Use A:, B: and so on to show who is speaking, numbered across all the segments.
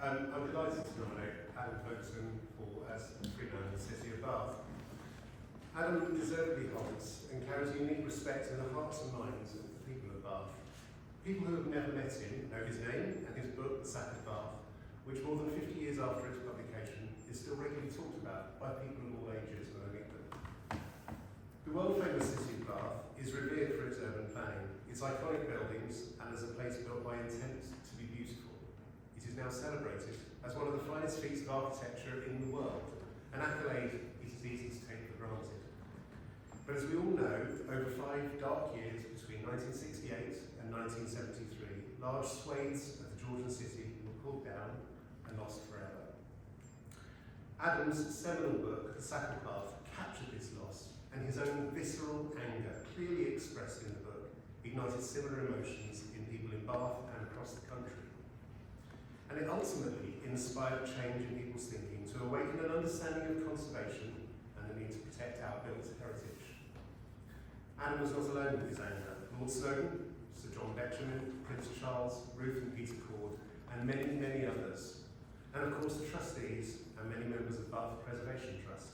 A: I'm delighted to nominate Adam Fergusson as Freeman in the City of Bath. Adam deservedly holds and carries unique respect in the hearts and minds of the people of Bath. People who have never met him know his name and his book, The Sack of Bath, which more than 50 years after its publication is still regularly talked about by people of all ages and in England. The world-famous City of Bath is revered for its urban planning, its iconic buildings, and as a place built by intent to be beautiful. It is now celebrated as one of the finest feats of architecture in the world, an accolade it is easy to take for granted. But as we all know, over 5 dark years between 1968 and 1973, large swathes of the Georgian city were pulled down and lost forever. Adam's seminal book, The Sack of Bath, captured this loss, and his own visceral anger, clearly expressed in the book, ignited similar emotions in people in Bath and across the country. And it ultimately inspired change in people's thinking to awaken an understanding of conservation and the need to protect our built heritage. Adam was not alone with his anger. Lord Snowdon, Sir John Betjeman, Prince Charles, Ruth and Peter Cord, and many, many others. And of course the trustees and many members of Bath Preservation Trust.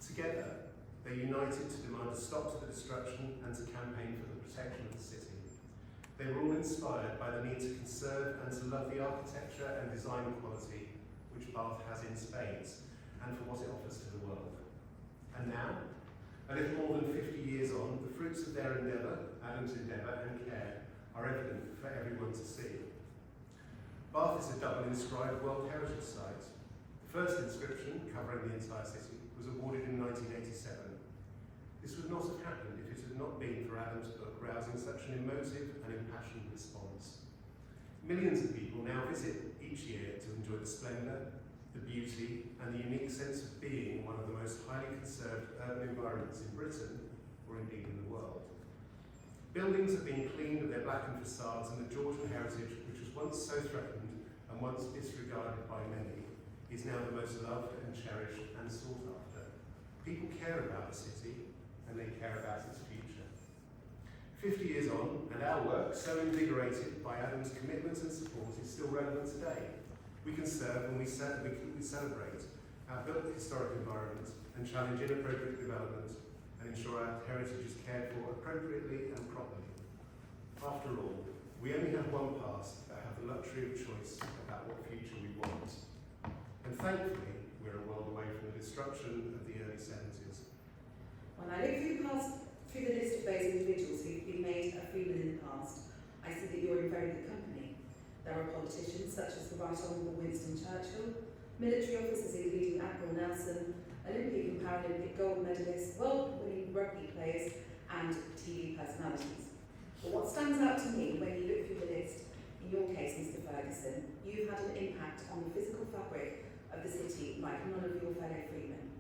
A: Together, they united to demand a stop to the destruction and to campaign for the protection of the city. They were all inspired by the need to conserve and to love the architecture and design quality which Bath has in spades, and for what it offers to the world. And now, a little more than 50 years on, the fruits of their endeavour, Adam's endeavour and care, are evident for everyone to see. Bath is a double inscribed World Heritage Site. The first inscription, covering the entire city, was awarded in 1987. This would not have happened if it had not been for Adam's book rousing such an emotive and impassioned response. Millions of people now visit each year to enjoy the splendour, the beauty, and the unique sense of being one of the most highly conserved urban environments in Britain, or indeed in the world. Buildings have been cleaned of their blackened facades, and the Georgian heritage, which was once so threatened and once disregarded by many, is now the most loved and cherished and sought after. People care about the city, and they care about its future. 50 years on, and our work, so invigorated by Adam's commitment and support, is still relevant today. We conserve and we celebrate our built historic environment and challenge inappropriate development and ensure our heritage is cared for appropriately and properly. After all, we only have one past that have the luxury of choice about what future we want. And thankfully, we're a world away from the destruction of the early 70s.
B: When I look through the list of those individuals who've been made a Freeman in the past, I see that you're in very good company. There are politicians such as the Right Honourable Winston Churchill, military officers including Admiral Nelson, Olympic and Paralympic gold medalists, world-winning rugby players, and TV personalities. But what stands out to me when you look through the list, in your case, Mr. Fergusson, you've had an impact on the physical fabric of the city like none of your fellow freemen.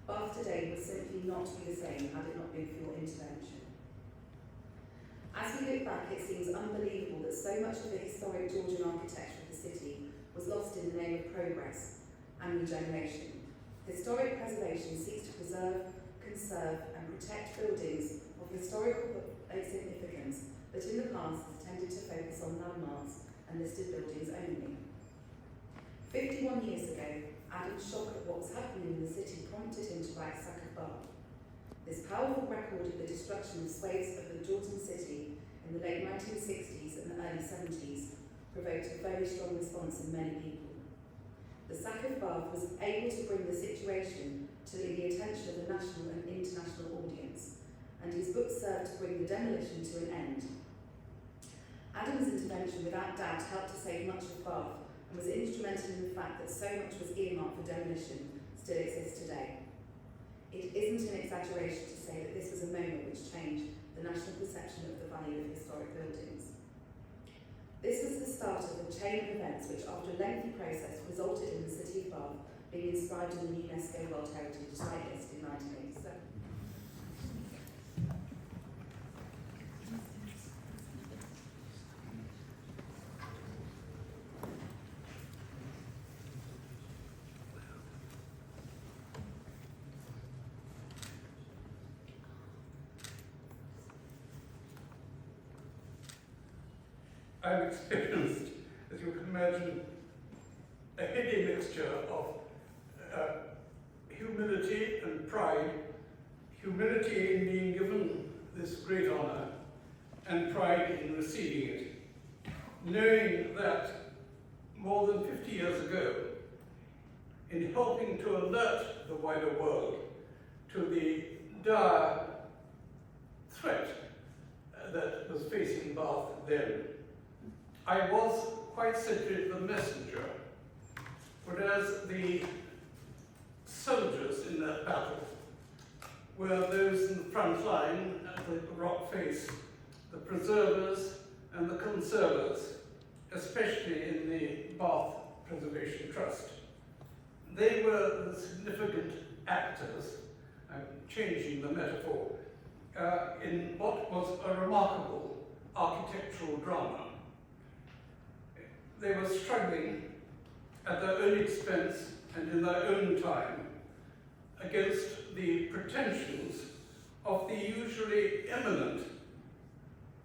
B: Bath today would simply not be the same had it not been for your intervention. As we look back, it seems unbelievable that so much of the historic Georgian architecture of the city was lost in the name of progress and regeneration. Historic preservation seeks to preserve, conserve and protect buildings of historical significance that in the past has tended to focus on landmarks and listed buildings only. 51 years ago, Adam's shock at what was happening in the city prompted him to write Sack of Bath. This powerful record of the destruction of swathes of the Georgian city in the late 1960s and early 70s provoked a very strong response in many people. The Sack of Bath was able to bring the situation to the attention of a national and international audience, and his book served to bring the demolition to an end. Adam's intervention without doubt helped to save much of Bath and was instrumental in the fact that so much was earmarked for demolition still exists today. It isn't an exaggeration to say that this was a moment which changed the national perception of the value of historic buildings. This was the start of a chain of events which, after a lengthy process, resulted in the City of Bath being inscribed in the UNESCO World Heritage Site list in 1987.
C: I've experienced, as you can imagine, a heady mixture of humility and pride, humility in being given this great honor, and pride in receiving it, knowing that more than 50 years ago, in helping to alert the wider world to the dire threat that was facing Bath then, I was quite simply the messenger, whereas the soldiers in that battle were those in the front line at the rock face, the preservers and the conservers, especially in the Bath Preservation Trust. They were the significant actors, I'm changing the metaphor, in what was a remarkable architectural drama. They were struggling at their own expense and in their own time against the pretensions of the usually eminent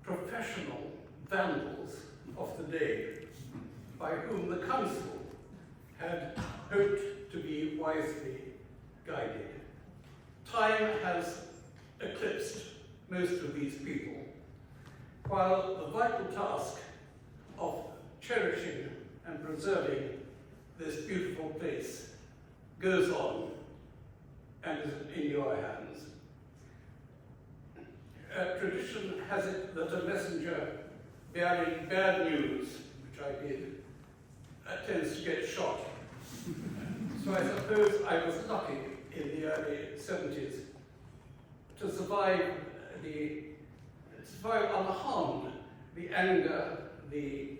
C: professional vandals of the day, by whom the council had hoped to be wisely guided. Time has eclipsed most of these people, while the vital task of cherishing and preserving this beautiful place goes on and is in your hands. Tradition has it that a messenger bearing bad news, which I did, tends to get shot. So I suppose I was lucky in the early 70s to survive unharmed the anger, the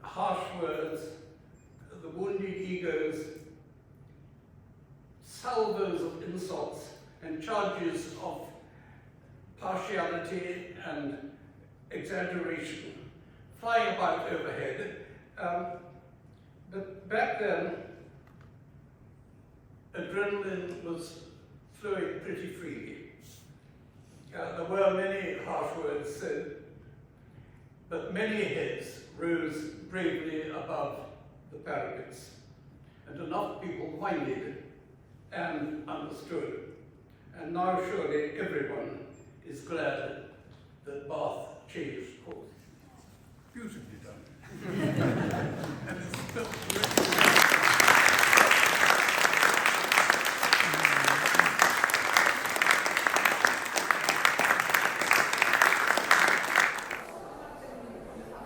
C: harsh words, the wounded egos, salvos of insults and charges of partiality and exaggeration flying about overhead. But back then, adrenaline was flowing pretty freely. There were many harsh words said, but many heads rose bravely above the parapets, and enough people minded and understood. And now surely everyone is glad that Bath changed course.
D: Beautifully done. And it's built really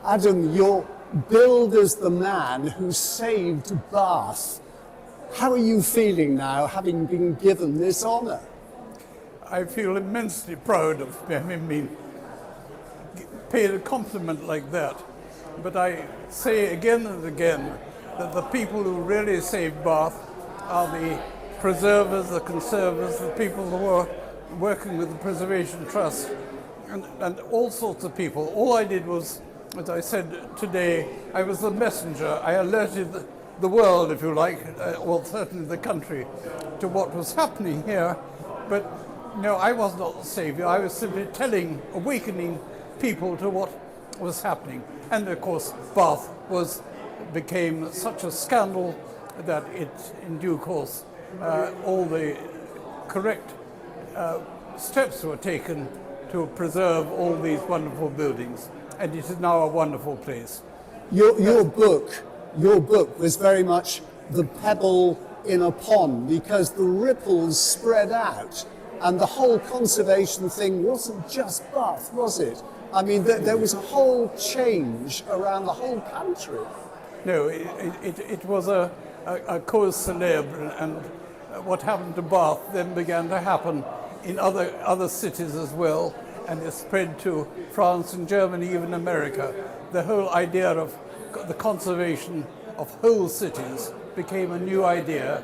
E: Adam, you're billed as the man who saved Bath. How are you feeling now, having been given this honour?
C: I feel immensely proud of having been paid a compliment like that. But I say again and again that the people who really saved Bath are the preservers, the conservers, the people who are working with the Preservation Trust, and all sorts of people. All I did was, as I said today, I was the messenger. I alerted the world, if you like, or certainly the country, to what was happening here. But no, I was not the savior. I was simply awakening people to what was happening. And of course, Bath became such a scandal that it, in due course, all the correct steps were taken to preserve all these wonderful buildings. And it is now a wonderful place.
E: Your book was very much the pebble in a pond, because the ripples spread out, and the whole conservation thing wasn't just Bath, was it? I mean, there was a whole change around the whole country.
C: No, it was a cause célèbre, and what happened to Bath then began to happen in other cities as well, and it spread to France and Germany, even America. The whole idea of the conservation of whole cities became a new idea,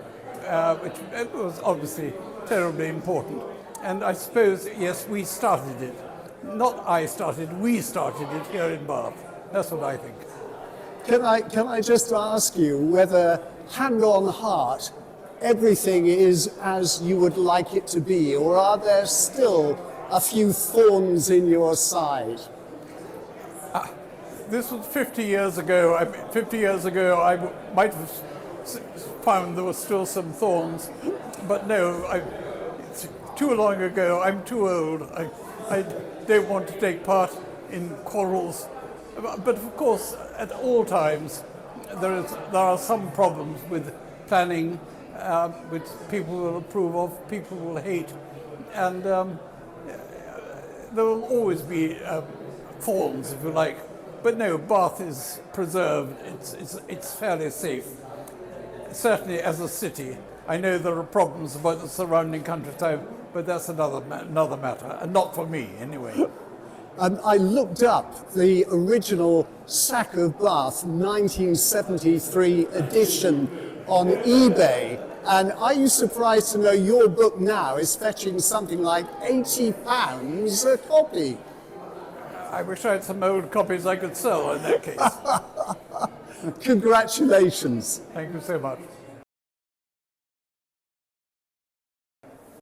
C: which was obviously terribly important. And I suppose, yes, we started it. Not I started, we started it here in Bath. That's what I think.
E: Can I just ask you whether, hand on heart, everything is as you would like it to be, or are there still a few thorns in your side?
C: this was 50 years ago. 50 years ago, I might have found there were still some thorns, but no, it's too long ago. I'm too old. I don't want to take part in quarrels. But of course, at all times, there are some problems with planning, which people will approve of, people will hate, and there will always be thorns, if you like. But no, Bath is preserved. It's fairly safe. Certainly, as a city, I know there are problems about the surrounding countryside, but that's another matter, and not for me anyway.
E: I looked up the original Sack of Bath 1973 edition on eBay, and are you surprised to know your book now is fetching something like £80 a copy?
C: I wish I had some old copies I could sell in that case.
E: Congratulations.
C: Thank you so much.